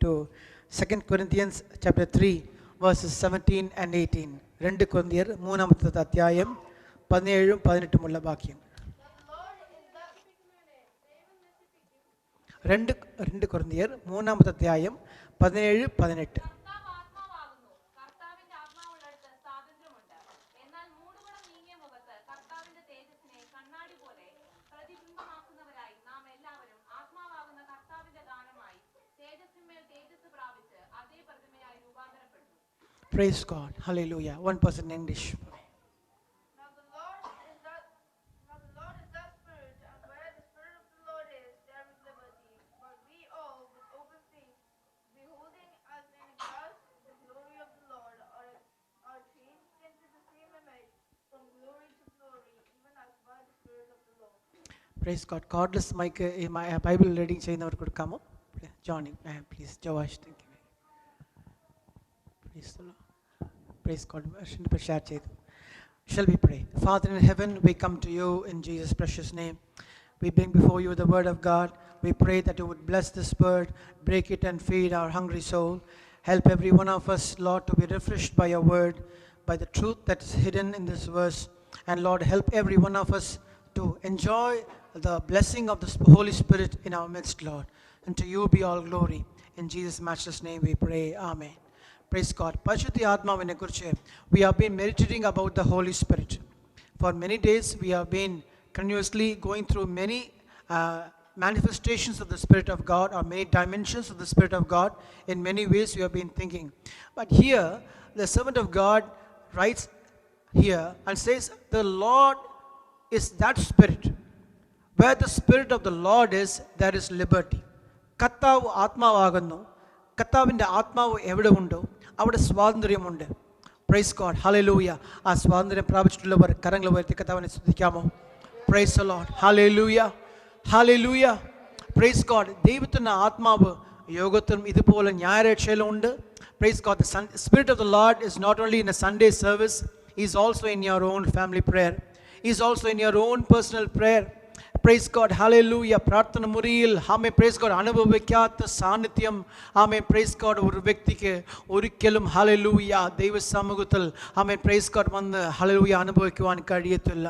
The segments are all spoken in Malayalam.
to 2 Corinthians chapter 3 verses 17 and 18. 2 കൊരിന്ത്യർ 3-ാമത്തെ അധ്യായം 17-18 വാക്യം. 2 കൊരിന്ത്യർ 3-ാമത്തെ അധ്യായം 17-18. Praise God. Hallelujah. One person in English. Now the Lord is that Spirit, and where the Spirit of the Lord is, there is liberty. But we all, with open face, beholding as in a glass the glory of the Lord, are changed into the same image from glory to glory, even as by the Spirit of the Lord. Praise God. Cordless mic Bible reading ചെയ്യുന്നവർ കൊടുക്കാമോ? Johnny, please. Joash, thank you. Praise the Lord. Praise God. Shall we pray? Father in heaven, we come to you in Jesus' precious name. We bring before you the word of God. We pray that you would bless this word, break it and feed our hungry soul. Help every one of us, Lord, to be refreshed by your word, by the truth that is hidden in this verse. And Lord, help every one of us to enjoy the blessing of the Holy Spirit in our midst, Lord. And to you be all glory. In Jesus' matchless name we pray. Amen. Praise God. പരിശുദ്ധ ആത്മാവിനെ കുറിച്ച് we have been meditating about the Holy Spirit. For many days we have been continuously going through many manifestations of the Spirit of God, or many dimensions of the Spirit of God. In many ways we have been thinking. But here the servant of God writes here and says the Lord is that Spirit. Where the Spirit of the Lord is, there is liberty. കർത്താവ് ആത്മാവാകുന്നു. കർത്താവിൻ്റെ ആത്മാവ് എവിടെ ഉണ്ടോ അവിടെ സ്വാതന്ത്ര്യമുണ്ട്. Praise God. ഹല്ലേലൂയ. ആ സ്വാതന്ത്ര്യം പ്രാപിച്ചിട്ടുള്ളവർ കരങ്ങൾ ഉയർത്തി കർത്താവിനെ സ്തുതിക്കാമോ? Praise the Lord. Hallelujah, hallelujah. Praise God. ദൈവത്തിൻ്റെ ആത്മാവ് യോഗത്തിലും ഇതുപോലെ ഞായറാഴ്ചയിലും ഉണ്ട്. Praise God. The Spirit of the Lord is not only in a Sunday service, he is also in your own family prayer. He is also in your own personal prayer. Praise God. Hallelujah. പ്രാർത്ഥന മുറിയിൽ ആമേ പ്രൈസ് ഗോഡ് അനുഭവിക്കാത്ത സാന്നിധ്യം ആമേ പ്രൈസ് ഗോഡ് ഒരു വ്യക്തിക്ക് ഒരിക്കലും ഹല്ലേലൂയ ദൈവ സമൂഹത്തിൽ ആമേ പ്രൈസ് ഗോഡ് വന്ന് ഹല്ലേലൂയ അനുഭവിക്കുവാൻ കഴിയത്തില്ല.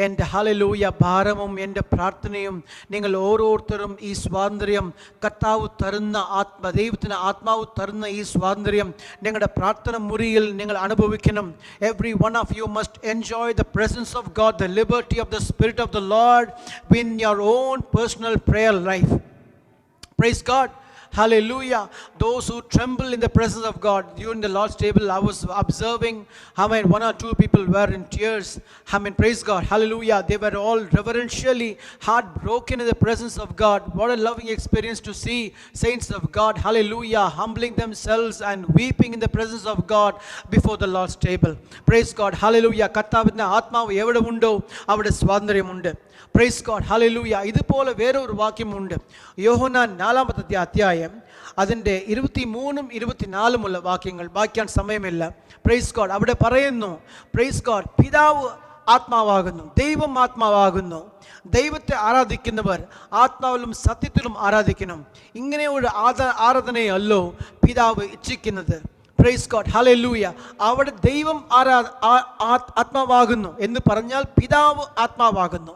എൻ്റെ ഹല്ലേലൂയ ഭാരവും എൻ്റെ പ്രാർത്ഥനയും നിങ്ങൾ ഓരോരുത്തരും ഈ സ്വാതന്ത്ര്യം കർത്താവ് തരുന്ന ദൈവത്തിന് ആത്മാവ് തരുന്ന ഈ സ്വാതന്ത്ര്യം നിങ്ങളുടെ പ്രാർത്ഥന മുറിയിൽ നിങ്ങൾ അനുഭവിക്കണം. Every one of you must enjoy the presence of God, the liberty of the Spirit of the Lord in your own personal prayer life. Praise God. Hallelujah. Those who tremble in the presence of God. During the Lord's table, I was observing how many one or two people were in tears. I mean, praise God. Hallelujah. They were all reverentially heartbroken in the presence of God. What a loving experience to see saints of God. Hallelujah. Humbling themselves and weeping in the presence of God before the Lord's table. Praise God. Hallelujah. കർത്താവിന്റെ ആത്മാവ് എവിടെ ഉണ്ടോ അവിടെ സ്വാതന്ത്ര്യമുണ്ട്. Praise God. Hallelujah. ഇതുപോലെ വേറൊരു വാക്യമുണ്ട്. യോഹന്നാൻ 4-ാമത്തെ അധ്യായം അതിൻ്റെ 23-24 വാക്യങ്ങൾ വായിക്കാൻ സമയമില്ല. Praise God. അവിടെ പറയുന്നു പ്രൈസ് ഗോഡ് പിതാവ് ആത്മാവാകുന്നു, ദൈവം ആത്മാവാകുന്നു. ദൈവത്തെ ആരാധിക്കുന്നവർ ആത്മാവിലും സത്യത്തിലും ആരാധിക്കണം. ഇങ്ങനെ ഒരു ആരാധനയല്ലോ പിതാവ് ഇച്ഛിക്കുന്നത്. Price God. ഹല്ലേലൂയ. അവിടെ ദൈവം ആത്മാവാകുന്നു എന്ന് പറഞ്ഞാൽ പിതാവ് ആത്മാവാകുന്നു.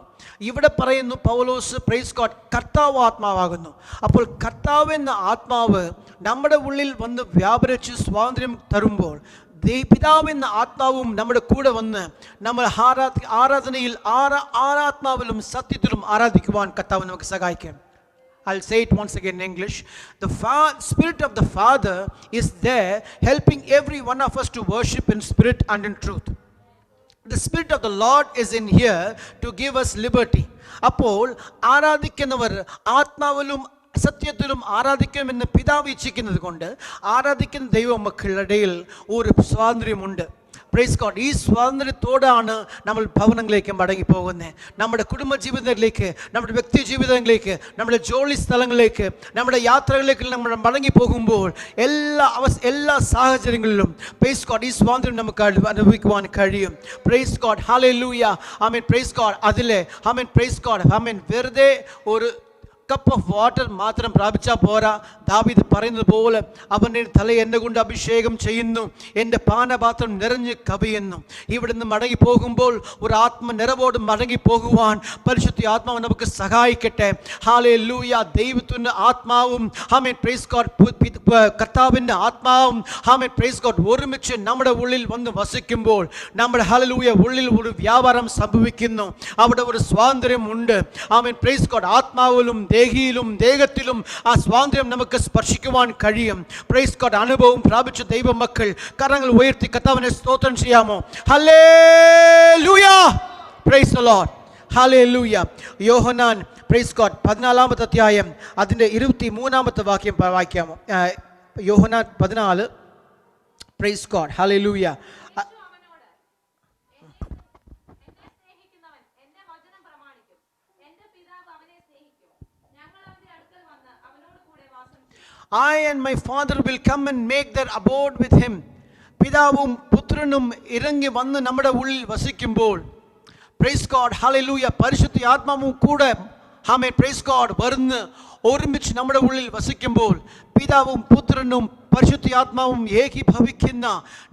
ഇവിടെ പറയുന്നു പൗലോസ് പ്രൈസ് ഗോഡ് കർത്താവ് ആത്മാവാകുന്നു. അപ്പോൾ കർത്താവ് എന്ന ആത്മാവ് നമ്മുടെ ഉള്ളിൽ വന്ന് വ്യാപരിച്ച് സ്വാതന്ത്ര്യം തരുമ്പോൾ പിതാവ് എന്ന ആത്മാവും നമ്മുടെ കൂടെ വന്ന് നമ്മൾ ആരാധനയിൽ ആത്മാവിലും സത്യത്തിലും ആരാധിക്കുവാൻ കർത്താവ് നമുക്ക് സഹായിക്കും. I'll say it once again in English. The Spirit of the Father is there helping every one of us to worship in spirit and in truth. The Spirit of the Lord is in here to give us liberty. അപ്പോൾ ആരാധിക്കുന്നവർ ആത്മാവിലും സത്യത്തിലും ആരാധിക്കണമെന്ന് പിതാവ് ഇച്ഛിക്കുന്നത് കൊണ്ട് ആരാധിക്കുന്ന ദൈവ മക്കളുടെ ഒരു സ്വാതന്ത്ര്യമുണ്ട്. Praise God. ഈ സ്വാതന്ത്ര്യത്തോടാണ് നമ്മൾ ഭവനങ്ങളിലേക്ക് മടങ്ങിപ്പോകുന്നത്. നമ്മുടെ കുടുംബജീവിതങ്ങളിലേക്ക്, നമ്മുടെ വ്യക്തി ജീവിതങ്ങളിലേക്ക്, നമ്മുടെ ജോലി സ്ഥലങ്ങളിലേക്ക്, നമ്മുടെ യാത്രകളിലേക്ക് നമ്മൾ മടങ്ങിപ്പോകുമ്പോൾ എല്ലാ സാഹചര്യങ്ങളിലും പ്രൈസ് ഗോഡ് ഈ സ്വാതന്ത്ര്യം നമുക്ക് അനുഭവിക്കുവാൻ കഴിയും. Praise God. Hallelujah. Amen. Praise God. അതിലെ ആമേൻ പ്രൈസ് ഗോഡ് ആമേൻ വെറുതെ ഒരു കപ്പ് ഓഫ് വാട്ടർ മാത്രം പ്രാപിച്ചാൽ പോരാ. ദാവീദ് പറയുന്നത് പോലെ അവൻ്റെ തല എന്നെ കൊണ്ട് അഭിഷേകം ചെയ്യുന്നു, എൻ്റെ പാനപാത്രം നിറഞ്ഞ് കവിയുന്നു. ഇവിടുന്ന് മടങ്ങി പോകുമ്പോൾ ഒരു ആത്മനിറവോട് മടങ്ങി പോകുവാൻ പരിശുദ്ധ ആത്മാവ് നമുക്ക് സഹായിക്കട്ടെ. ഹല്ലേലൂയ. ദൈവത്തിൻ്റെ ആത്മാവും ആമേൻ പ്രൈസ് ഗോഡ് കർത്താവിൻ്റെ ആത്മാവും ആമേൻ പ്രൈസ് ഗോഡ് ഒരുമിച്ച് നമ്മുടെ ഉള്ളിൽ വന്ന് വസിക്കുമ്പോൾ നമ്മുടെ ഹല്ലേലൂയ ഉള്ളിൽ ഒരു വ്യാപാരം സംഭവിക്കുന്നു. അവിടെ ഒരു സ്വാതന്ത്ര്യമുണ്ട്. ആമേൻ പ്രൈസ് ഗോഡ് ആത്മാവിലും ദേഹിയിലും ദേഹത്തിലും ആ സ്വാതന്ത്ര്യം നമുക്ക് സ്പർശിക്കുവാൻ കഴിയും. പ്രൈസ് ഗോഡ് അനുഭവം പ്രാപിച്ച ദൈവമക്കൾ കരങ്ങൾ ഉയർത്തി കർത്താവിനെ സ്തോത്രം ചെയ്യാമോ? Hallelujah. Praise the Lord. Hallelujah. Yohannan praise God 14-ാമത്തെ അധ്യായം അതിൻ്റെ 23-ാമത്തെ വാക്യം വായിക്കാമോ? Yohannan 14. Praise God. Hallelujah. I and my Father will come and make their abode with him. പിതാവും പുത്രനും ഇറങ്ങി വന്ന് നമ്മുടെ ഉള്ളിൽ വസിക്കുമ്പോൾ പ്രൈസ് ഗോഡ് ഹല്ലേലൂയ പരിശുദ്ധ ആത്മാവും കൂടെ ആമേൻ പ്രൈസ് ഗോഡ് വരുന്ന് ഒരുമിച്ച് നമ്മുടെ ഉള്ളിൽ വസിക്കുമ്പോൾ പിതാവും പുത്രനും പരിശുദ്ധ ആത്മാവും ഏകീഭവിക്കുന്ന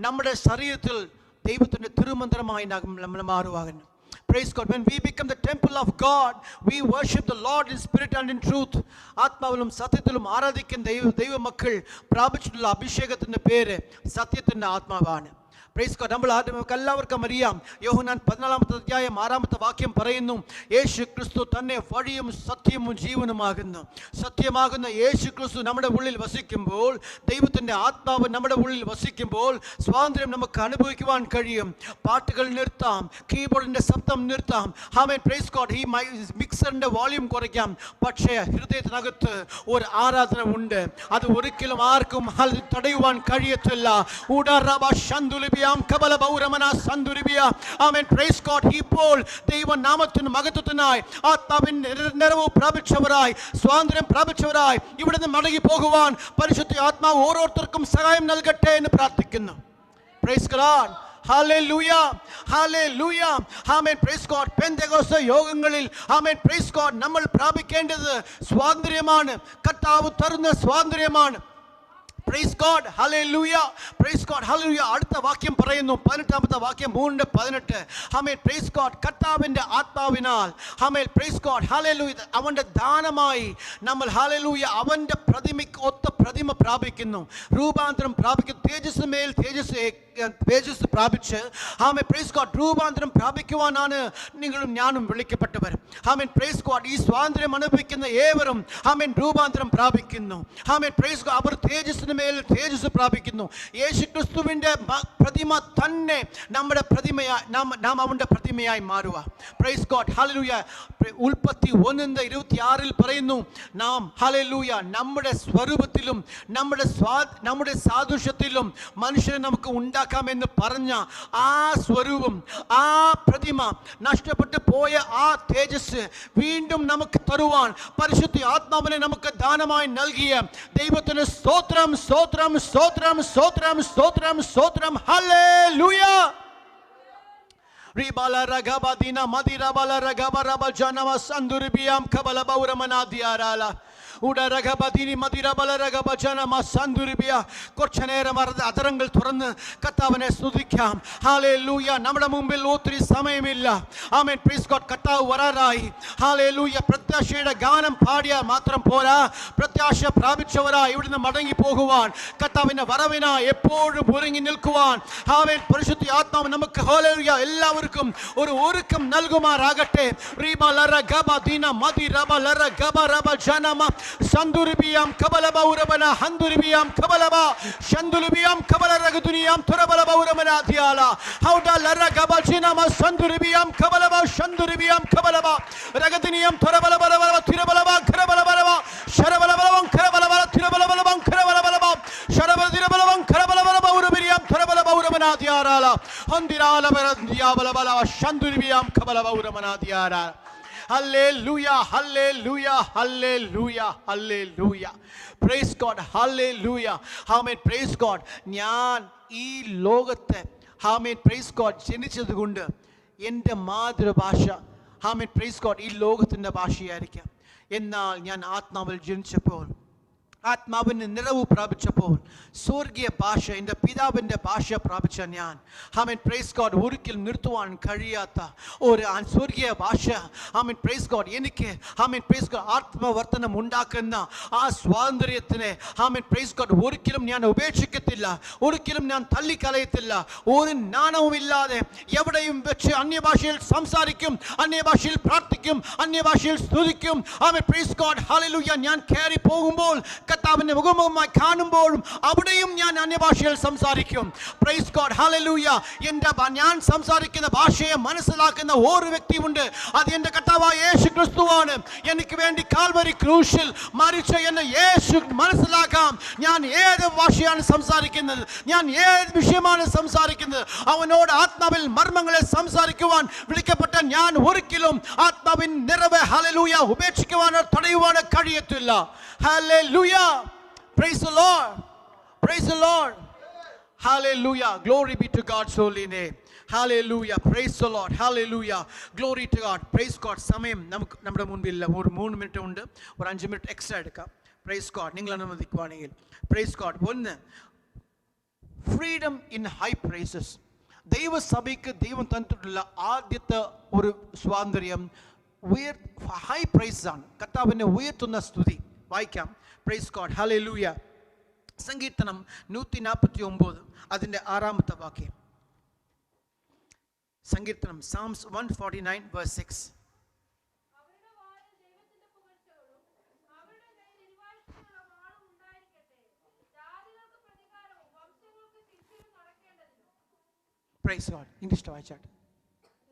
നമ്മുടെ ശരീരത്തിൽ ദൈവത്തിൻ്റെ തിരുമന്ദിരമായി നമ്മൾ മാറുവാകുന്നു. Praise God. When we become the temple of God, we worship the Lord in spirit and in truth. ആത്മാവിലും സത്യത്തിലും ആരാധിക്കുന്ന ദൈവമക്കൾ പ്രാപിച്ചിട്ടുള്ള അഭിഷേകത്തിൻ്റെ പേര് സത്യത്തിൻ്റെ ആത്മാവാണ്. Praise God. നമുക്ക് എല്ലാവർക്കും അറിയാം, യോഹന്നാൻ 14-ാമത്തെ അധ്യായം 6-ാമത്തെ വാക്യം പറയുന്നു, യേശു ക്രിസ്തു തന്നെ വഴിയും സത്യവും ജീവനുമാകുന്നു. സത്യമാകുന്ന യേശു ക്രിസ്തു നമ്മുടെ ഉള്ളിൽ വസിക്കുമ്പോൾ, ദൈവത്തിൻ്റെ ആത്മാവ് നമ്മുടെ ഉള്ളിൽ വസിക്കുമ്പോൾ സ്വാതന്ത്ര്യം നമുക്ക് അനുഭവിക്കുവാൻ കഴിയും. പാട്ടുകൾ നിർത്താം, കീബോർഡിൻ്റെ ശബ്ദം നിർത്താം, ആമേൻ പ്രൈസ് ഗോഡ്. ഈ മിക്സറിൻ്റെ വോളിയം കുറയ്ക്കാം. പക്ഷേ ഹൃദയത്തിനകത്ത് ഒരു ആരാധന ഉണ്ട്. അത് ഒരിക്കലും ആർക്കും തടയുവാൻ കഴിയത്തില്ല. ഇപ്പോൾ ദൈവനാമത്തിന് മഹത്വത്തിനായി ആത്മാവിന്റെ നിറവ് പ്രാപിച്ചവരായി സ്വാതന്ത്ര്യം പ്രാപിച്ചവരായി ഇവിടുന്ന് മടങ്ങി പോകുവാൻ പരിശുദ്ധ ആത്മാവ് ഓരോരുത്തർക്കും സഹായം നൽകട്ടെ എന്ന് പ്രാർത്ഥിക്കുന്നു. Price God. Hallelujah. Hallelujah. Amen praise God. Pentecost യോഗങ്ങളിൽ ആമേൻ പ്രൈസ് ഗോഡ് നമ്മൾ പ്രാപിക്കേണ്ടത് സ്വാതന്ത്ര്യമാണ്. കർത്താവ് തരുന്ന സ്വാതന്ത്ര്യമാണ്. Praise God. Hallelujah. Praise God. Hallelujah. അടുത്ത വാക്യം പറയുന്നു, 18-ാമത്തെ വാക്യം 3:18. Amen praise God. കർത്താവിൻ്റെ ആത്മാവിനാൽ ആമേൻ പ്രൈസ് ഗോഡ് ഹല്ലേലൂയ അവൻ്റെ ദാനമായി നമ്മൾ ഹല്ലേലൂയ അവൻ്റെ പ്രതിമയ്ക്ക് ഒത്ത പ്രതിമ പ്രാപിക്കുന്നു, രൂപാന്തരം പ്രാപിക്കുന്നു. തേജസ് മേൽ തേജസ് പ്രാപിച്ച് ആമേൻ പ്രൈസ് ഗോഡ് രൂപാന്തരം പ്രാപിക്കുവാനാണ് നിങ്ങളും ഞാനും വിളിക്കപ്പെട്ടവർ. ആമേൻ പ്രൈസ് ഗോഡ്. ഈ സ്വാതന്ത്ര്യം അനുഭവിക്കുന്ന ഏവരും ആമേൻ രൂപാന്തരം പ്രാപിക്കുന്നു. ആമേൻ പ്രൈസ് ഗോഡ്. അവർ തേജസ്സിന് മേൽ തേജസ് പ്രാപിക്കുന്നു. യേശു ക്രിസ്തുവിൻ്റെ പ്രതിമ തന്നെ നമ്മുടെ പ്രതിമയായി നാം അവൻ്റെ പ്രതിമയായി മാറുക. Price God. ഹല്ലേലൂയ. ഉൽപ്പത്തി 1:26 പറയുന്നു, നാം ഹല്ലേലൂയ നമ്മുടെ സ്വരൂപത്തിലും നമ്മുടെ സാദൃശ്യത്തിലും മനുഷ്യനെ നമുക്ക് ഉണ്ടാക്കാമെന്ന് പറഞ്ഞ ആ സ്വരൂപം, ആ പ്രതിമ, നഷ്ടപ്പെട്ടു പോയ ആ തേജസ് വീണ്ടും നമുക്ക് തരുവാൻ പരിശുദ്ധ ആത്മാവിനെ നമുക്ക് ദാനമായി നൽകിയ ദൈവത്തിന് സ്തോത്രം, സ്തോത്രം, സ്തോത്രം, സ്തോത്രം, സ്തോത്രം, സ്തോത്രം. Hallelujah. Ribala ragabadina madirabala ragabaraba janama sanduribiyam kabala bauramanadyarala ഉടരകബദിനി മദിരബലരകബജനമ സന്ദുരിബിയ. കുറച്ചു നേരം അതരങ്ങൾ തുറന്ന് കർത്താവിനെ സ്തുതിക്കാം. ഹല്ലേലൂയ. നമ്മുടെ മുമ്പിൽ ഒത്തിരി സമയമില്ല. ആമേൻ പ്രൈസ് ഗോഡ്. കർത്താവ് വരാറായി. ഹല്ലേലൂയ. പ്രത്യാശയുടെ ഗാനം പാടിയാൽ മാത്രം പോരാ, പ്രത്യാശ പ്രാപിച്ചവരായി ഇവിടുന്ന് മടങ്ങി പോകുവാൻ, കർത്താവിന്റെ വരവിനായി എപ്പോഴും ഒരുങ്ങി നിൽക്കുവാൻ ആമേൻ പരിശുദ്ധ ആത്മാവ് നമുക്ക് ഹല്ലേലൂയ എല്ലാവർക്കും ഒരു ഒരുക്കം നൽകുമാറാകട്ടെ. റീബലരകബദിന മദിരബലരകബറബജനമ സന്ദുരിബിയാം കബലബൗരബന ഹന്ദുരിബിയാം കബലബ ശന്ദുലിബിയാം കബലരഗദുനിയാം തുറബലബൗരമനാദിയാല ഹൗദലരകബജിനമ സന്ദുരിബിയാം കബലബ ശന്ദുരിബിയാം കബലബ രഗദുനിയാം തുറബലബലബ തിരബലബ ഖരബലബലബ ശരബലബലബം ഖരബലബല തിരബലബലബം ഖരബലബലബ ശരബലതിരബലബം ഖരബലബലബ ഉരബിയാം തുറബലബൗരമനാദിയാല ഹന്ദിരാലബരദിയാബലബല ശന്ദുരിബിയാം കബലബൗരമനാദിയാല. Hallelujah, hallelujah, hallelujah, hallelujah. Praise God, hallelujah. Amen, praise God. ഞാൻ ഈ ലോകത്തെ ആമേൻ പ്രൈസ് ഗോഡ് ജനിച്ചത് കൊണ്ട് എൻ്റെ മാതൃഭാഷ ആമേൻ പ്രൈസ് ഗോഡ് ഈ ലോകത്തിൻ്റെ ഭാഷയായിരിക്കാം. എന്നാൽ ഞാൻ ആത്മാവിൽ ജനിച്ചപ്പോൾ, ആത്മാവിന് നിറവ് പ്രാപിച്ചപ്പോൾ, സ്വർഗീയ ഭാഷ, എൻ്റെ പിതാവിൻ്റെ ഭാഷ പ്രാപിച്ച ഞാൻ, ആമേൻ പ്രൈസ് ഗോഡ്, ഒരിക്കലും നിർത്തുവാൻ കഴിയാത്ത ഒരു സ്വർഗീയ ഭാഷ, ആമേൻ പ്രൈസ് ഗോഡ്, എനിക്ക് ആമേൻ പ്രൈസ് ഗോഡ് ആത്മവർത്തനം ഉണ്ടാക്കുന്ന ആ സ്വാതന്ത്ര്യത്തിനെ ആമേൻ പ്രൈസ് ഗോഡ് ഒരിക്കലും ഞാൻ ഉപേക്ഷിക്കത്തില്ല, ഒരിക്കലും ഞാൻ തള്ളിക്കളയത്തില്ല. ഒരു നാണവുമില്ലാതെ എവിടെയും വെച്ച് അന്യഭാഷയിൽ സംസാരിക്കും, അന്യഭാഷയിൽ പ്രാർത്ഥിക്കും, അന്യഭാഷയിൽ സ്തുതിക്കും. ആമേൻ പ്രൈസ് ഗോഡ് ഹല്ലേലൂയ. ഞാൻ കയറി പോകുമ്പോൾ, കർത്താവിനെ മുഖമുഖമായി കാണുമ്പോഴും അവിടെയും ഞാൻ അന്യഭാഷയിൽ സംസാരിക്കും. Price God hallelujah. ഞാൻ സംസാരിക്കുന്ന ഭാഷയെ മനസ്സിലാക്കുന്ന ഒരു വ്യക്തിയുണ്ട്, അത് എൻ്റെ കർത്താവായ യേശു ക്രിസ്തുവാണ്. എനിക്ക് വേണ്ടി കാൽവരി ക്രൂശിൽ മരിച്ച എന്നെ യേശു മനസ്സിലാക്കാം. ഞാൻ ഏത് ഭാഷയാണ് സംസാരിക്കുന്നത്, ഞാൻ ഏത് വിഷയമാണ് സംസാരിക്കുന്നത്, അവനോട് ആത്മാവിൽ മർമ്മങ്ങളെ സംസാരിക്കുവാൻ വിളിക്കപ്പെട്ട ഞാൻ ഒരിക്കലും ആത്മാവിൻ നിറവ് ഹല്ലേലൂയ ഉപേക്ഷിക്കുവാനോ തടയുവാനോ കഴിയത്തില്ല. Hallelujah. Praise the Lord. Praise the Lord. Hallelujah. Glory be to God's holy name. Hallelujah. Praise the Lord. Hallelujah. Glory to God. Praise God. സമയം നമ്മുടെ മുൻപില്ല. ഒരു 3 മിനിറ്റ് ഉണ്ട്, ഒരു 5 മിനിറ്റ് എക്സ്ട്രാ എടുക്കാം. Price God. നിങ്ങൾ അനുവദിക്കുവാണെങ്കിൽ പ്രൈസ് ഗോഡ്. ഒന്ന്, ഫ്രീഡം ഇൻ ഹൈ പ്രൈസസ്. ദൈവസഭയ്ക്ക് ദൈവം തന്നിട്ടുള്ള ആദ്യത്തെ ഒരു സ്വാതന്ത്ര്യം ഹൈ പ്രൈസ് ആണ്. കർത്താവിനെ ഉയർത്തുന്ന സ്തുതി. വായിക്കാം. Price God. ഹല്ലേലൂയ. സങ്കീർത്തനം 149 അതിൻ്റെ 6-ാമത്തെ വാക്യം. സങ്കീർത്തനം Psalms 149 verse 6. Praise God. English വായിച്ചാട്ടെ.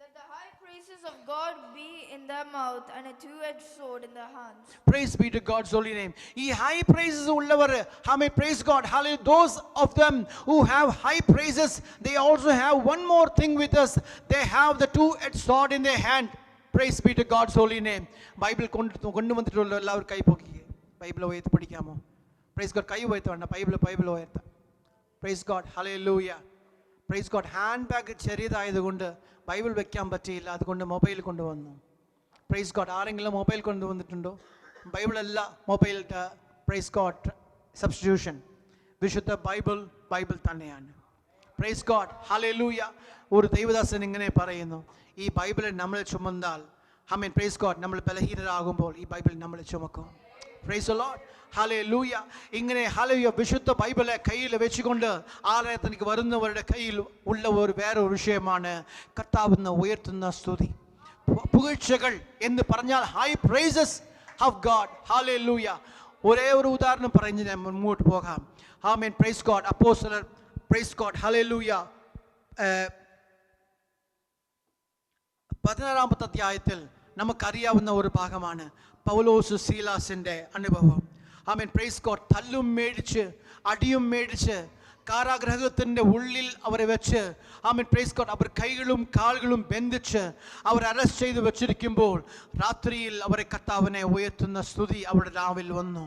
Let the high praises of God be in their mouth and a two-edged sword in their hands. Praise be to God's holy name. ഈ high praises ഉള്ളവർ, ആമേൻ praise God. Hallelujah. Those of them who have high praises, they also have one more thing with us. They have the two-edged sword in their hand. Praise be to God's holy name. Bible കൊണ്ടുവന്നിട്ടുള്ള എല്ലാവരും കൈ പൊക്കി ബൈബിൾ ഉയർത്തി പഠിക്കാമോ? Praise God. കൈ ഉയർത്തണ്ട, ബൈബിൾ ഉയർത്താം. Praise God. Hallelujah. Praise God. Hand bag ചെറിയതായതുകൊണ്ട് ബൈബിൾ വെക്കാൻ പറ്റിയില്ല, അതുകൊണ്ട് മൊബൈൽ കൊണ്ടുവന്നു. Praise God. ആരെങ്കിലും മൊബൈൽ കൊണ്ടുവന്നിട്ടുണ്ടോ? ബൈബിളല്ല, മൊബൈലിൻ്റെ പ്രൈസ് ഗോഡ് സബ്സ്റ്റിറ്റ്യൂഷൻ. വിശുദ്ധ ബൈബിൾ തന്നെയാണ്. Praise God. ഹല്ലേലൂയ. ഒരു ദൈവദാസൻ ഇങ്ങനെ പറയുന്നു, ഈ ബൈബിളെ നമ്മൾ ചുമന്നാൽ, ആമേൻ പ്രൈസ് ഗോഡ്, നമ്മൾ ബലഹീനരാകുമ്പോൾ ഈ ബൈബിൾ നമ്മൾ ചുമക്കും. Praise the Lord. ഹല്ലേലൂയ. ഇങ്ങനെ ഹല്ലേലൂയ വിശുദ്ധ ബൈബിളെ കയ്യിൽ വെച്ചുകൊണ്ട് ആലയത്തിലേക്ക് വരുന്നവരുടെ കയ്യിൽ ഉള്ള വേറൊരു വിഷയമാണ് കർത്താവിനെ ഉയർത്തുന്ന സ്തുതി, പുകഴ്ചകൾ എന്ന് പറഞ്ഞാൽ high praises of God. Hallelujah. ഒരേ ഒരു ഉദാഹരണം പറഞ്ഞ് ഞാൻ മുന്നോട്ട് പോകാം. Amen praise God. അപ്പോസ്തലർ പ്രൈസ് ഗോഡ് ഹല്ലേലൂയ 16-ാമത്തെ അധ്യായത്തിൽ നമുക്കറിയാവുന്ന ഒരു ഭാഗമാണ് പൗലോസ് സീലാസിൻ്റെ അനുഭവം. Amen praise God. തല്ലും മേടിച്ച് അടിയും മേടിച്ച് കാരാഗ്രഹത്തിൻ്റെ ഉള്ളിൽ അവരെ വെച്ച്, ആമേൻ പ്രൈസ് ഗോഡ്, അവർ കൈകളും കാലുകളും ബന്ധിച്ച് അവർ അറസ്റ്റ് ചെയ്ത് വെച്ചിരിക്കുമ്പോൾ രാത്രിയിൽ അവരെ കർത്താവിനെ ഉയർത്തുന്ന സ്തുതി അവരുടെ നാവിൽ വന്നു.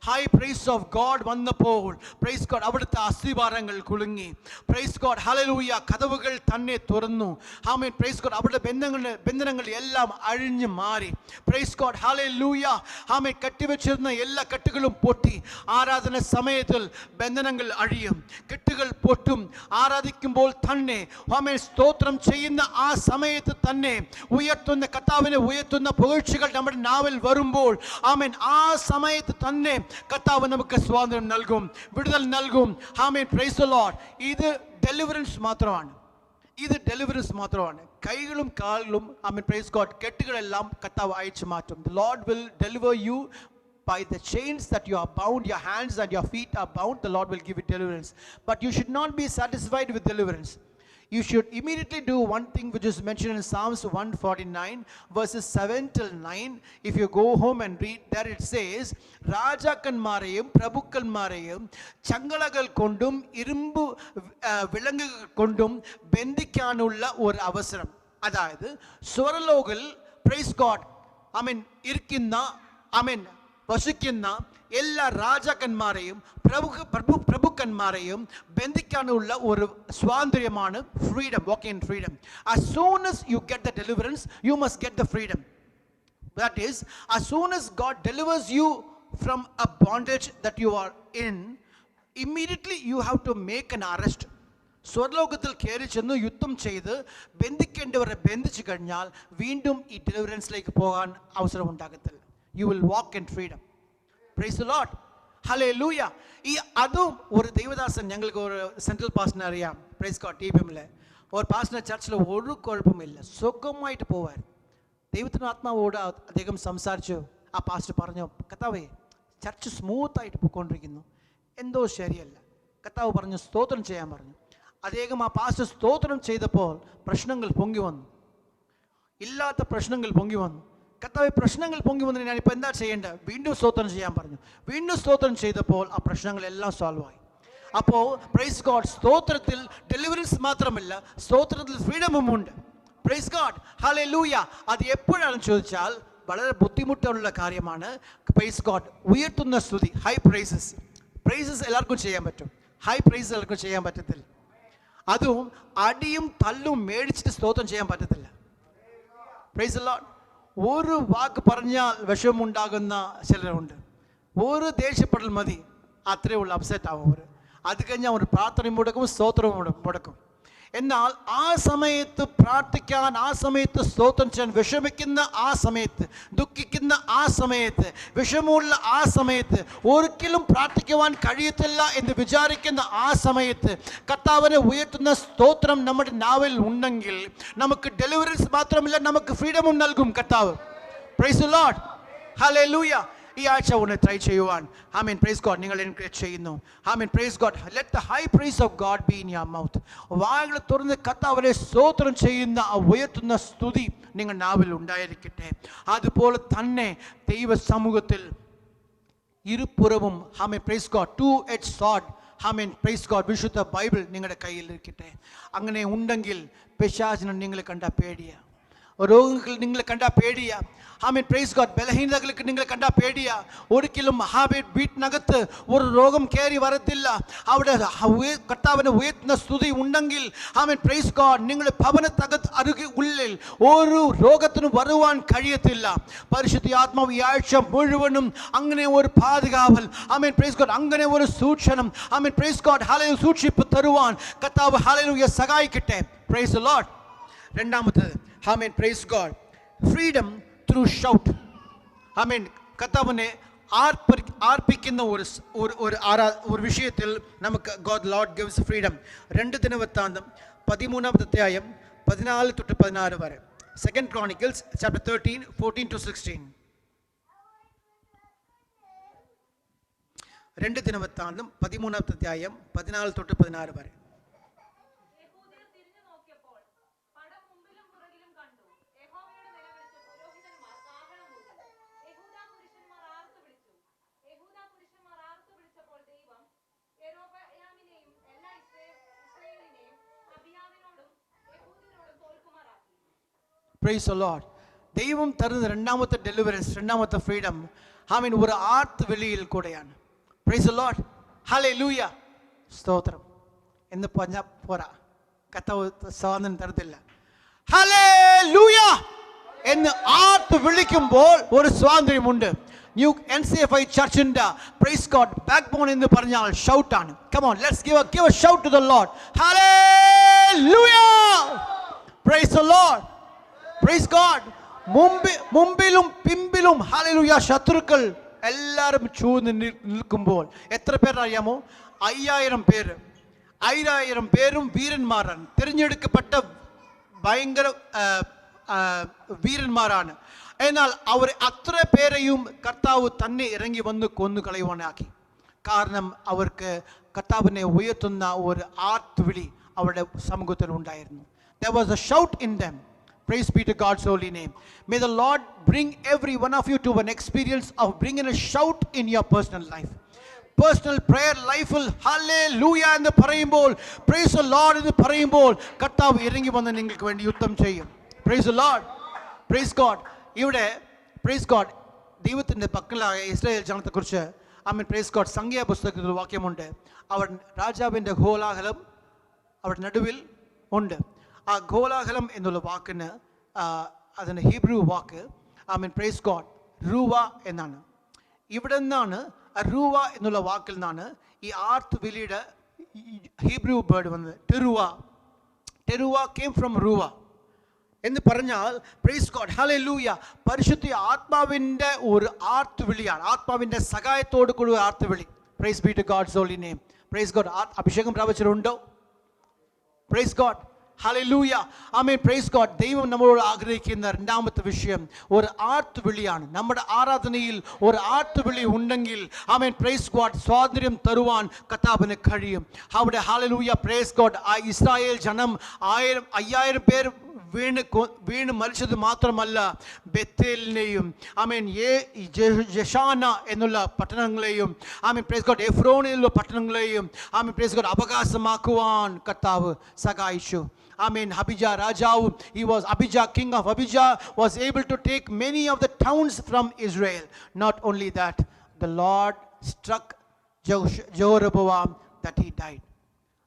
ഹൈ പ്രൈസ് ഓഫ് ഗോഡ് വന്നപ്പോൾ പ്രൈസ് ഗോഡ് അവിടുത്തെ അസ്ഥിവാരങ്ങൾ കുലുങ്ങി. Praise God hallelujah. കതവുകൾ തന്നെ തുറന്നു. Amen praise God. അവരുടെ ബന്ധനങ്ങൾ എല്ലാം അഴിഞ്ഞു മാറി. Praise God hallelujah. ആമേൻ കെട്ടിവെച്ചിരുന്ന എല്ലാ കെട്ടുകളും പൊട്ടി. ആരാധന സമയത്തിൽ ബന്ധനങ്ങൾ അഴിയും, കെട്ടുകൾ പൊട്ടും. ആരാധിക്കുമ്പോൾ തന്നെ ആമേൻ സ്തോത്രം ചെയ്യുന്ന ആ സമയത്ത് തന്നെ ഉയർത്തുന്ന കർത്താവിനെ ഉയർത്തുന്ന പുകഴ്ചകൾ നമ്മുടെ നാവിൽ വരുമ്പോൾ ആമേൻ ആ സമയത്ത് തന്നെ കർത്താവ് നമുക്ക് സ്വാതന്ത്ര്യം നൽകും, വിടുതൽ നൽകും. ആമേൻ പ്രൈസ് ദി ലോർഡ്. ഇത് ഡെലിവറൻസ് മാത്രമാണ്. കൈകളും കാലുകളും ആമേൻ പ്രൈസ് ഗോഡ് കെട്ടുകളെല്ലാം കർത്താവ് അയച്ചു മാറ്റും. The Lord will deliver you by the chains that you are bound, your hands and your feet are bound. The Lord will give you deliverance. But you should not be satisfied with deliverance. You should immediately do one thing which is mentioned in Psalms 149 verses 7 till 9. If you go home and read, there it says, രാജാക്കന്മാരെയും പ്രഭുക്കന്മാരെയും ചങ്ങലകൾ കൊണ്ടും ഇരുമ്പ് വിലങ്ങുകൾ കൊണ്ടും ബന്ധിക്കാനുള്ള ഒരു അവസരം. അതായത് സ്വർലോകിൽ പ്രൈസ് ഗോഡ് ആമേൻ ഇരിക്കുന്ന ആമേൻ വസിക്കുന്ന എല്ലാ രാജാക്കന്മാരെയും പ്രഭുക്കന്മാരെയും ബന്ധിക്കാനുള്ള ഒരു സ്വാതന്ത്ര്യമാണ് freedom. Walk in freedom. As soon as you get the deliverance, you must get the freedom. That is, as soon as God delivers you from a bondage that you are in, immediately you have to make an arrest. സ്വർലോകത്തിൽ കയറി ചെന്ന് യുദ്ധം ചെയ്ത് ബന്ധിക്കേണ്ടവരെ ബന്ധിച്ചു കഴിഞ്ഞാൽ വീണ്ടും ഈ ഡെലിവറൻസിലേക്ക് പോകാൻ അവസരം ഉണ്ടാകത്തില്ല. You will walk in freedom. Price the Lord. Hallelujah. ഈ അതും ഒരു ദൈവദാസൻ, ഞങ്ങൾക്ക് ഒരു സെൻട്രൽ പാസ്റ്ററിനെ അറിയാം, പ്രൈസ് ഗോഡ്, TBMൽ ഒരു പാസ്റ്റർ ചർച്ചിൽ ഒരു കുഴപ്പമില്ല, സുഖമായിട്ട് പോവാൻ. ദൈവത്തിന് ആത്മാവോട് അദ്ദേഹം സംസാരിച്ചു. ആ പാസ്റ്റർ പറഞ്ഞു, കർത്താവേ ചർച്ച് സ്മൂത്തായിട്ട് പോയിക്കൊണ്ടിരിക്കുന്നു, എന്തോ ശരിയല്ല. കർത്താവ് പറഞ്ഞു സ്തോത്രം ചെയ്യാൻ പറഞ്ഞു. അദ്ദേഹം ആ പാസ്റ്റർ സ്തോത്രം ചെയ്തപ്പോൾ പ്രശ്നങ്ങൾ പൊങ്ങി വന്നു, ഇല്ലാത്ത പ്രശ്നങ്ങൾ പൊങ്ങി വന്നു. കർത്താവ് പ്രശ്നങ്ങൾ പൊങ്ങി വന്നതിന് ഞാനിപ്പോൾ എന്താ ചെയ്യേണ്ടത്? വീണ്ടും സ്തോത്രം ചെയ്യാൻ പറഞ്ഞു. വീണ്ടും സ്തോത്രം ചെയ്തപ്പോൾ ആ പ്രശ്നങ്ങളെല്ലാം സോൾവ് ആയി. അപ്പോൾ പ്രൈസ് ഗോഡ്, സ്തോത്രത്തിൽ ഡെലിവറൻസ് മാത്രമല്ല, സ്തോത്രത്തിൽ ഫ്രീഡമും ഉണ്ട്. Praise God, hallelujah. അത് എപ്പോഴാണെന്ന് ചോദിച്ചാൽ വളരെ ബുദ്ധിമുട്ടുള്ള കാര്യമാണ്. പ്രൈസ് ഗോഡ്, ഉയർത്തുന്ന സ്തുതി, ഹൈ പ്രൈസസ്. പ്രൈസസ് എല്ലാവർക്കും ചെയ്യാൻ പറ്റും, ഹൈ പ്രൈസസ് എല്ലാവർക്കും ചെയ്യാൻ പറ്റത്തില്ല. അതും അടിയും തല്ലും മേടിച്ചിട്ട് സ്തോത്രം ചെയ്യാൻ പറ്റത്തില്ല. Price the Lord. ഒരു വാക്ക് പറഞ്ഞാൽ വിഷമമുണ്ടാകുന്ന ചിലരുണ്ട്. ഒരു ദേഷ്യപ്പെടൽ മതി, അത്രയേ ഉള്ളൂ, അപ്സെറ്റ് ആവും അവർ. അത് കഴിഞ്ഞാൽ ഒരു പ്രാർത്ഥനയും മുടക്കും, സ്തോത്രവും മുടക്കും. എന്നാൽ ആ സമയത്ത് പ്രാർത്ഥിക്കാൻ, ആ സമയത്ത് സ്തോത്രം ചെയ്യാൻ, വിഷമിക്കുന്ന ആ സമയത്ത്, ദുഃഖിക്കുന്ന ആ സമയത്ത്, വിഷമമുള്ള ആ സമയത്ത്, ഒരിക്കലും പ്രാർത്ഥിക്കുവാൻ കഴിയത്തില്ല എന്ന് വിചാരിക്കുന്ന ആ സമയത്ത് കർത്താവിനെ ഉയർത്തുന്ന സ്തോത്രം നമ്മുടെ നാവിൽ ഉണ്ടെങ്കിൽ നമുക്ക് ഡെലിവറൻസ് മാത്രമല്ല, നമുക്ക് ഫ്രീഡമും നൽകും കർത്താവ്. Praise the Lord. ഹല്ലേലൂയ. ഈ ആഴ്ച ഒന്ന് ട്രൈ ചെയ്യുവാൻ, ആമേൻ, പ്രൈസ് ഗോഡ്, നിങ്ങൾ എൻകറേജ് ചെയ്യുന്നു. Amen, praise God. Let the high praise of God be in your mouth. വായകൾ തുറന്ന് കർത്താവിനെ സ്തോത്രം ചെയ്യുന്ന ആ ഉയർത്തുന്ന സ്തുതി നിങ്ങൾ നാവിൽ ഉണ്ടായിരിക്കട്ടെ. അതുപോലെ തന്നെ ദൈവ സമൂഹത്തിൽ ഇരുപുറവും, ആമേൻ, പ്രൈസ് ഗോഡ്, 2-edged sword, ആമേൻ, പ്രൈസ് ഗോഡ്, വിശുദ്ധ ബൈബിൾ നിങ്ങളുടെ കയ്യിൽ ഇരിക്കട്ടെ. അങ്ങനെ ഉണ്ടെങ്കിൽ പിശാചിനെ നിങ്ങൾ കണ്ട പേടിയ, രോഗങ്ങൾ നിങ്ങൾ കണ്ട പേടിയ, ആമേൻ, പ്രൈസ് ഗോഡ്, ബലഹീനതകൾക്ക് നിങ്ങൾ കണ്ട പേടിയ. ഒരിക്കലും വീട്ടിനകത്ത് ഒരു രോഗം കയറി വരത്തില്ല. അവിടെ കർത്താവിനെ ഉയർത്തുന്ന സ്തുതി ഉണ്ടെങ്കിൽ, ആമേൻ, പ്രൈസ് ഗോഡ്, നിങ്ങളുടെ ഭവനത്തകത്ത് ഉള്ളിൽ ഒരു രോഗത്തിനും വരുവാൻ കഴിയത്തില്ല. പരിശുദ്ധ ആത്മാവ് ഈ ആഴ്ച മുഴുവനും അങ്ങനെ ഒരു പാതുകാവൽ, ആമേൻ, പ്രൈസ് ഗോഡ്, അങ്ങനെ ഒരു സൂക്ഷണം, ആമേൻ, പ്രൈസ് ഗോഡ്, ഹല്ലേലൂയ, സൂക്ഷിപ്പ് തരുവാൻ കർത്താവ് ഹല്ലേലൂയ സഹായിക്കട്ടെ. Praise the Lord. രണ്ടാമത്തേത്, amen, praise God, freedom through shout. Amen, കർത്താവിനെ ആർപ്പിക്കുന്ന ഒരു വിഷയത്തിൽ നമുക്ക് ഗോഡ് ലോർഡ് ഗിവ്സ് ഫ്രീഡം. 2 ദിനവൃത്താന്തം 13-ാം 14-16 വരെ. 2 Chronicles chapter 13, 14-16. 2 ദിനവൃത്താന്തം 13-ാം 14-16 വരെ. Praise the Lord. ദൈവം തരുന്ന രണ്ടാമത്തെ ഡെലിവറൻസ്, രണ്ടാമത്തെ ഫ്രീഡം, ആമേൻ, ഒരു ആർത്ത് വെളിയിൽ കൂടെയാണ്. Price the Lord. ഹല്ലേലൂയ. സ്തോത്രം എന്ന് പറഞ്ഞാൽ പോരാ, കർത്താവ് സ്വാതന്ത്ര്യം തരത്തില്ല. ഹല്ലേലൂയ എന്ന് ആർത്ത് വിളിക്കുമ്പോൾ ഒരു സ്വാതന്ത്ര്യമുണ്ട്. ന്യൂ NCFI ചർച്ചിന്റെ പ്രൈസ് ഗോഡ് ബാക്ക് ബോൺ എന്ന് പറഞ്ഞാൽ ഷൗട്ടാണ്. Come on, let's give a shout to the Lord. Hallelujah. Praise the Lord. Praise God. മുമ്പിലും പിമ്പിലും ഹല്ലേലൂയ ശത്രുക്കൾ എല്ലാവരും ചൂഴ്ന്ന് നിൽക്കുമ്പോൾ എത്ര പേർ അറിയാമോ? 5000 പേര്. 5000 പേരും വീരന്മാരാണ്, തിരഞ്ഞെടുക്കപ്പെട്ട ഭയങ്കര വീരന്മാരാണ്. എന്നാൽ അവർ അത്ര പേരെയും കർത്താവ് തന്നെ ഇറങ്ങി വന്ന് കൊന്നു കളയുവാനാക്കി. കാരണം അവർക്ക് കർത്താവിനെ ഉയർത്തുന്ന ഒരു ആർത്തുവിളി അവരുടെ സമൂഹത്തിൽ ഉണ്ടായിരുന്നു. There was a shout in them. Praise be to God's holy name. May the Lord bring every one of you to an experience of bringing a shout in your personal life. Personal prayer life will hallelujah എന്ന് പറയുമ്പോൾ, praise the Lord എന്ന് പറയുമ്പോൾ കർത്താവ് ഇറങ്ങി വന്ന് നിങ്ങൾക്ക് വേണ്ടി യുദ്ധം ചെയ്യും. Praise the Lord. Praise God. ഇവിടെ praise God, ദൈവത്തിൻ്റെ പക്കലായ ഇസ്രായേൽ ജനത്തെക്കുറിച്ച് ആമേൻ, പ്രൈസ് ഗോഡ്, സംഖ്യാപുസ്തകത്തിൽ ഒരു വാക്യമുണ്ട്. അവർ രാജാവിൻ്റെ കോലാഹലം അവിടെ നടുവിൽ ഉണ്ട്. ആ കോലാഹലം എന്നുള്ള വാക്കിന് അതിൻ്റെ ഹീബ്രു വാക്ക് പ്രൈസ് ഗോഡ്, രൂവ എന്നാണ്. ഇവിടെ നിന്നാണ് രൂവ എന്നുള്ള വാക്കിൽ നിന്നാണ് ഈ ആർത്ത് വിളിയുടെ ഹീബ്രു വേർഡ് വന്നത്. ടെറുവ കേം ഫ്രം രൂവ എന്ന് പറഞ്ഞാൽ പ്രൈസ് ഗോഡ്, ഹല്ലേലൂയ, പരിശുദ്ധ ആത്മാവിൻ്റെ ഒരു ആർത്ത് വിളിയാണ്, ആത്മാവിൻ്റെ സഹായത്തോട് കൂടി ആർത്ത് വിളി. Praise be to God's holy name. Praise God. അഭിഷേകം പ്രാപിച്ചിട്ടുണ്ടോ? Praise God, hallelujah, amen, praise God. ദൈവം നമ്മളോട് ആഗ്രഹിക്കുന്ന രണ്ടാമത്തെ വിഷയം ഒരു ആർത്ത് വിളിയാണ്. നമ്മുടെ ആരാധനയിൽ ഒരു ആർത്ത് വിളി ഉണ്ടെങ്കിൽ ആമേൻ, പ്രൈസ് ഗോഡ്, സ്വാതന്ത്ര്യം തരുവാൻ കർത്താവിന് കഴിയും. അവിടെ ഹല്ലേലൂയ, പ്രൈസ് ഗോഡ്, ആ ഇസ്രായേൽ ജനം 5000 പേർ വീണ് മരിച്ചത് മാത്രമല്ല, ബെത്തേലിനെയും ആമേൻ ജഷാന എന്നുള്ള പട്ടണങ്ങളെയും ആമേൻ പ്രൈസ് ഗോഡ് എഫ്രോണിലുള്ള പട്ടണങ്ങളെയും ആമേൻ പ്രൈസ് ഗോഡ് അവകാശമാക്കുവാൻ കർത്താവ് സഹായിച്ചു. Amen. Abijah Rajavu, Abijah, king of Abijah, was able to take many of the towns from Israel. Not only that, the Lord struck Jeroboam that he died.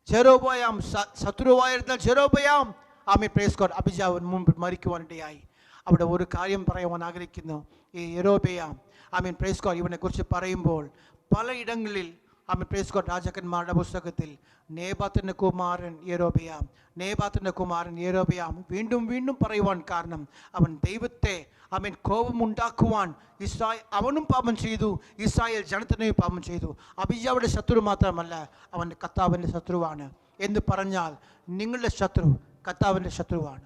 Jeroboam, Satruvairtha Jeroboam, Amen, praise God, Abijah മുമ്പ് മരിക്കുവാനിടയായി. അവിടെ ഒരു കാര്യം പറയുവാൻ ആഗ്രഹിക്കുന്നു. ഈ യെരോബെയാം, ആമേൻ പ്രൈസ് ഗോഡ്, ഇവനെക്കുറിച്ച് പറയുമ്പോൾ പലയിടങ്ങളിൽ ആമേൻ പ്രൈസ് ഗോഡ് രാജാക്കന്മാരുടെ പുസ്തകത്തിൽ നേബാത്തിന്റെ കുമാരൻ യെരോബെയാം വീണ്ടും വീണ്ടും പറയുവാൻ കാരണം അവൻ ദൈവത്തെ ആമേൻ കോപമുണ്ടാക്കുവാൻ അവനും പാപം ചെയ്തു, ഇസ്രായേൽ ജനത്തിനെയും പാപം ചെയ്തു. അബിജായുടെ ശത്രു മാത്രമല്ല, അവൻ കർത്താവിൻ്റെ ശത്രുവാണ്. എന്ന് പറഞ്ഞാൽ നിങ്ങളുടെ ശത്രു കർത്താവിൻ്റെ ശത്രുവാണ്.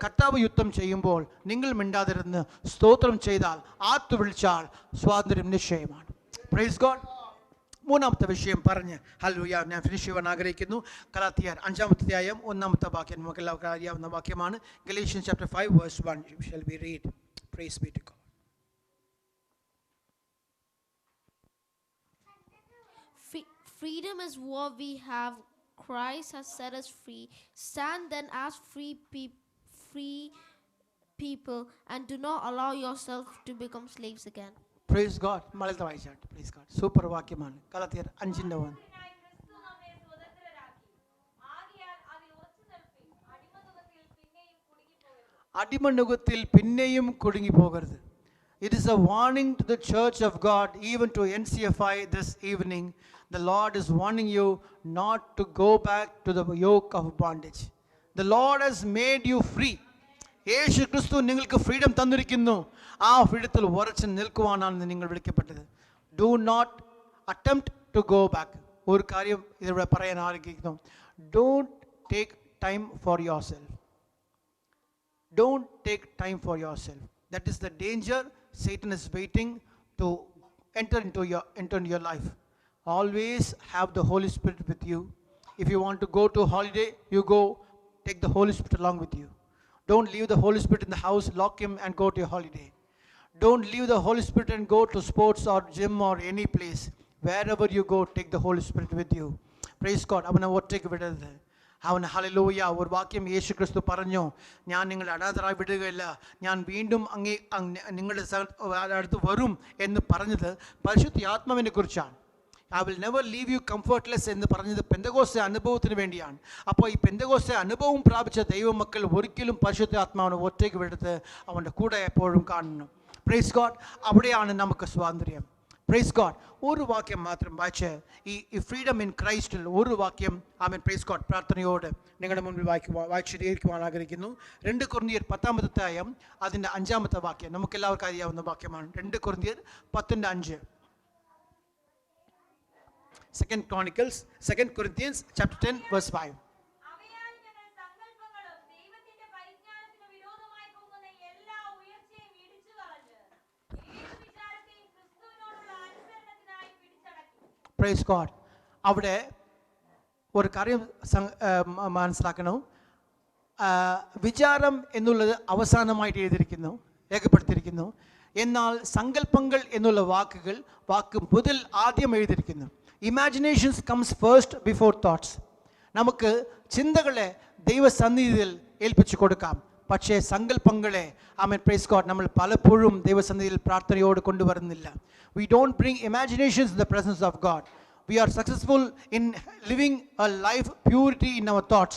കർത്താവ് യുദ്ധം ചെയ്യുമ്പോൾ നിങ്ങൾ മിണ്ടാതിരുന്ന് സ്തോത്രം ചെയ്താൽ, ആത്തു വിളിച്ചാൽ സ്വാതന്ത്ര്യം നിശ്ചയമാണ്. Praise God. മൂന്നാമത്തെ വിഷയം പറഞ്ഞ് ഹല്ലേലൂയ ഞാൻ ഫിനിഷ് ചെയ്യാൻ ആഗ്രഹിക്കുന്നു. ഗലാത്യർ 5-ാമത്തെ അധ്യായം 1-ാമത്തെ വാക്യം നമുക്ക് എല്ലാവർക്കും അറിയാവുന്ന വാക്യമാണ്. Galatians chapter 5 verse 1 shall we read. Praise be to God. Freedom is what we have. Christ has set us free. Stand then as free people and do not allow yourself to become slaves again. Praise God. മലയാളത്തിൽ വായിച്ചാട്ടെ. Praise God. സൂപ്പർ വാക്യമാണ്. ഗലാത്യർ 5:1. അടിമനുഖത്തിൽ പിന്നെയും കുടുങ്ങി പോകരുത്. It is a warning to the church of God, even to NCFI this evening. The Lord is warning you not to go back to the yoke of bondage. The Lord has made you free. യേശു ക്രിസ്തു നിങ്ങൾക്ക് ഫ്രീഡം തന്നിരിക്കുന്നു. ആ ഫ്രീഡത്തിൽ ഉറച്ചു നിൽക്കുവാനാണ് നിങ്ങൾ വിളിക്കപ്പെട്ടത്. Do not attempt to go back. ഒരു കാര്യം ഇതിവിടെ പറയാൻ ആഗ്രഹിക്കുന്നു. Don't take time for yourself. Don't take time for yourself. That is the danger. Satan is waiting to enter into your life. Always have the Holy Spirit with you. If you want to go to holiday, you go, take the Holy Spirit along with you. Don't leave the Holy Spirit in the house, lock him and go to your holiday. Don't leave the Holy Spirit and go to sports or gym or any place. Wherever you go, take the Holy Spirit with you. Praise God. അവനെ ഒറ്റയ്ക്ക് വിടരുത്. അവൻ ഹല്ലേലൂയ. ഒരു വാക്യം യേശു ക്രിസ്തു പറഞ്ഞു, ഞാൻ നിങ്ങളെ അനാഥരായി വിടുകയില്ല, ഞാൻ വീണ്ടും നിങ്ങളുടെ അടുത്ത് വരും എന്ന് പറഞ്ഞത് പരിശുദ്ധ ആത്മാവിനെ കുറിച്ചാണ്. I will never leave you comfortless എന്ന് പറഞ്ഞത് പെന്തക്കോസ്തേ അനുഭവത്തിന് വേണ്ടിയാണ്. അപ്പോൾ ഈ പെന്തക്കോസ്തേ അനുഭവം പ്രാപിച്ച ദൈവമക്കൾ ഒരിക്കലും പരിശുദ്ധ ആത്മാവിനെ ഒറ്റയ്ക്ക് വിടരുത്, അവൻ്റെ കൂടെ എപ്പോഴും കാണണം. Praise God. അവിടെയാണ് നമുക്ക് സ്വാതന്ത്ര്യം. Praise God. ഒരു വാക്യം മാത്രം വായിച്ച് ഈ ഫ്രീഡം ഇൻ ക്രൈസ്റ്റിൽ ഒരു വാക്യം ആമേൻ പ്രൈസ് ഗോഡ് പ്രാർത്ഥനയോട് നിങ്ങളുടെ മുൻപിൽ വായിച്ചിരിക്കുവാൻ ആഗ്രഹിക്കുന്നു. 2 കൊരിന്ത്യർ 10-ാമത്തെ അധ്യായം അതിൻ്റെ 5-ാമത്തെ വാക്യം നമുക്കെല്ലാവർക്കും അറിയാവുന്ന വാക്യമാണ്. 2 കൊരിന്ത്യർ 10:5. 2 Corinthians chapter 10 verse 5. Praise God. അവിടെ ഒരു കാര്യം മനസ്സിലാക്കണം. വിചാരം എന്നുള്ളത് അവസാനമായിട്ട് എഴുതിയിരിക്കുന്നു, രേഖപ്പെടുത്തിയിരിക്കുന്നു. എന്നാൽ സങ്കല്പങ്ങൾ എന്നുള്ള വാക്ക് മുതൽ ആദ്യം എഴുതിയിരിക്കുന്നു. Imaginations comes first before thoughts. നമുക്ക് ചിന്തകളെ ദൈവസന്നിധിയിൽ ഏൽപ്പിച്ചു കൊടുക്കാം, പക്ഷേ സങ്കല്പങ്ങളെ ആമേൻ പ്രൈസ് ഗോഡ് നമ്മൾ പലപ്പോഴും ദൈവസന്നിധിയിൽ പ്രാർത്ഥനയോട് കൊണ്ടുവരുന്നില്ല. We don't bring imaginations in the presence of God. We are successful in living a life purity in our thoughts.